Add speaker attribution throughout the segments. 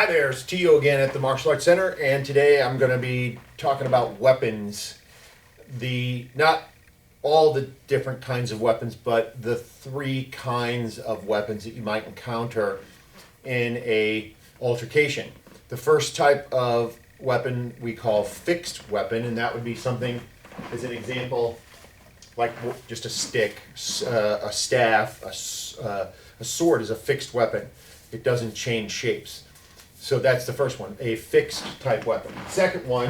Speaker 1: Hi there, it's Tio again at the Martial Arts Center, and today I'm going to be talking about weapons. Not all the different kinds of weapons, but the three kinds of weapons that you might encounter in a altercation. The first type of weapon we call fixed weapon, and that would be something, as an example, like just a stick, a staff, a sword is a fixed weapon. It doesn't change shapes. So that's the first one, a fixed type weapon. Second one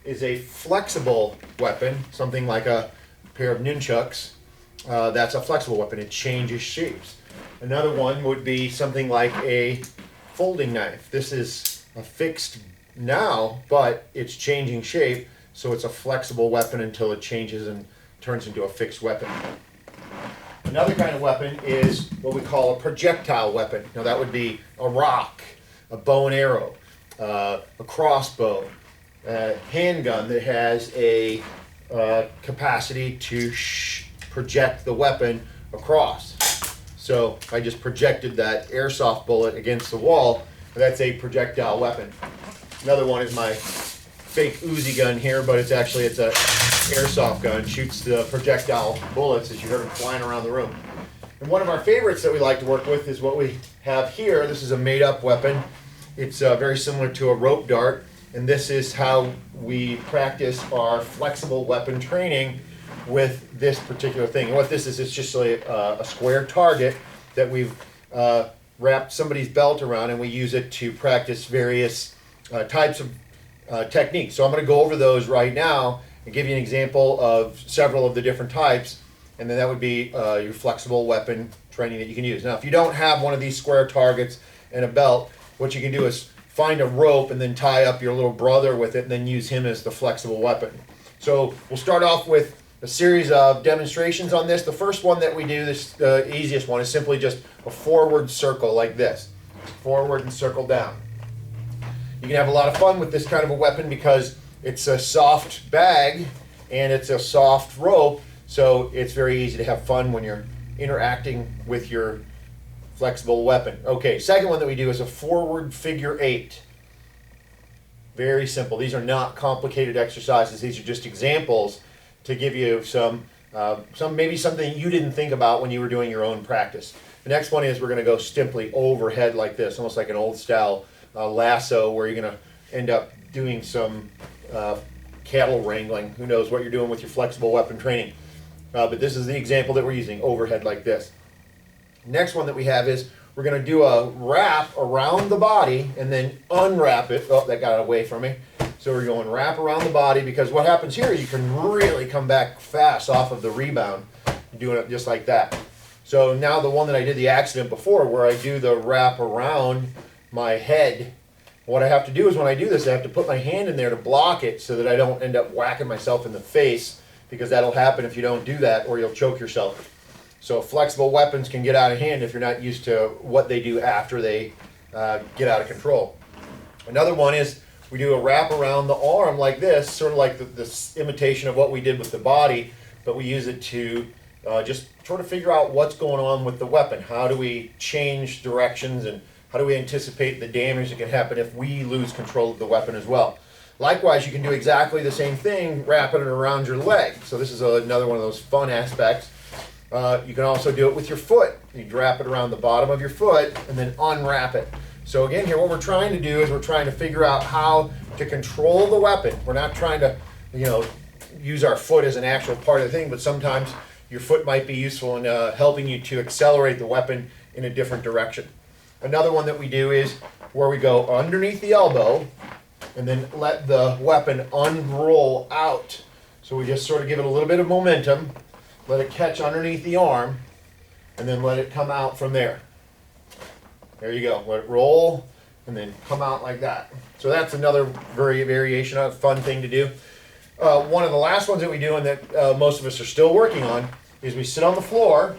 Speaker 1: is a flexible weapon, something like a pair of nunchucks. That's a flexible weapon. It changes shapes. Another one would be something like a folding knife. This is a fixed now, but it's changing shape, so it's a flexible weapon until it changes and turns into a fixed weapon. Another kind of weapon is what we call a projectile weapon. Now that would be a rock, a bow and arrow, a crossbow, a handgun that has a capacity to project the weapon across. So if I just projected that airsoft bullet against the wall, that's a projectile weapon. Another one is my fake Uzi gun here, but it's a airsoft gun. Shoots the projectile bullets as you heard them flying around the room. And one of our favorites that we like to work with is what we have here. This is a made-up weapon. It's very similar to a rope dart, and this is how we practice our flexible weapon training with this particular thing. And what this is, it's just a square target that we've wrapped somebody's belt around, and we use it to practice various types of techniques. So I'm going to go over those right now and give you an example of several of the different types, and then that would be your flexible weapon training that you can use. Now, if you don't have one of these square targets and a belt, what you can do is find a rope and then tie up your little brother with it and then use him as the flexible weapon. So we'll start off with a series of demonstrations on this. The first one that we do, the easiest one, is simply just a forward circle like this. Forward and circle down. You can have a lot of fun with this kind of a weapon because it's a soft bag and it's a soft rope, so it's very easy to have fun when you're interacting with your flexible weapon. Okay, second one that we do is a forward figure 8. Very simple. These are not complicated exercises. These are just examples to give you some maybe something you didn't think about when you were doing your own practice. The next one is we're going to go simply overhead like this, almost like an old style lasso, where you're going to end up doing some cattle wrangling. Who knows what you're doing with your flexible weapon training. But this is the example that we're using, overhead like this. Next one that we have is we're going to do a wrap around the body and then unwrap it. Oh, that got away from me. So we're going wrap around the body, because what happens here is you can really come back fast off of the rebound doing it just like that. So now the one that I did the accident before, where I do the wrap around my head, what I have to do is when I do this, I have to put my hand in there to block it so that I don't end up whacking myself in the face, because that'll happen if you don't do that, or you'll choke yourself. So flexible weapons can get out of hand if you're not used to what they do after they get out of control. Another one is we do a wrap around the arm like this, sort of like this imitation of what we did with the body, but we use it to just sort of figure out what's going on with the weapon. How do we change directions, and how do we anticipate the damage that can happen if we lose control of the weapon as well? Likewise, you can do exactly the same thing, wrapping it around your leg. So this is another one of those fun aspects. You can also do it with your foot. You wrap it around the bottom of your foot and then unwrap it. So again, here what we're trying to do is we're trying to figure out how to control the weapon. We're not trying to, use our foot as an actual part of the thing, but sometimes your foot might be useful in helping you to accelerate the weapon in a different direction. Another one that we do is where we go underneath the elbow and then let the weapon unroll out. So we just sort of give it a little bit of momentum, let it catch underneath the arm, and then let it come out from there. There you go. Let it roll and then come out like that. So that's another variation of a fun thing to do. One of the last ones that we do, and that most of us are still working on, is we sit on the floor,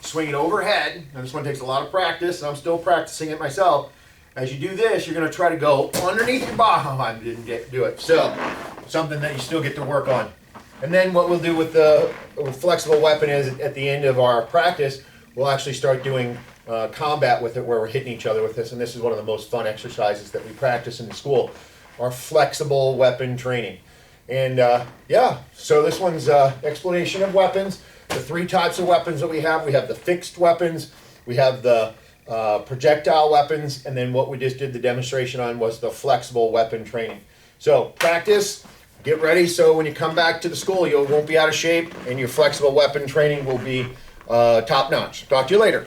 Speaker 1: swing it overhead. Now this one takes a lot of practice, and I'm still practicing it myself. As you do this, you're going to try to go underneath your body. Oh, I didn't do it. So something that you still get to work on. And then what we'll do with the flexible weapon is at the end of our practice, we'll actually start doing combat with it, where we're hitting each other with this, and this is one of the most fun exercises that we practice in the school, our flexible weapon training. And yeah, so this one's explanation of weapons. The three types of weapons that we have the fixed weapons, we have the projectile weapons, and then what we just did the demonstration on was the flexible weapon training. So practice, get ready, so when you come back to the school, you won't be out of shape, and your flexible weapon training will be top notch. Talk to you later.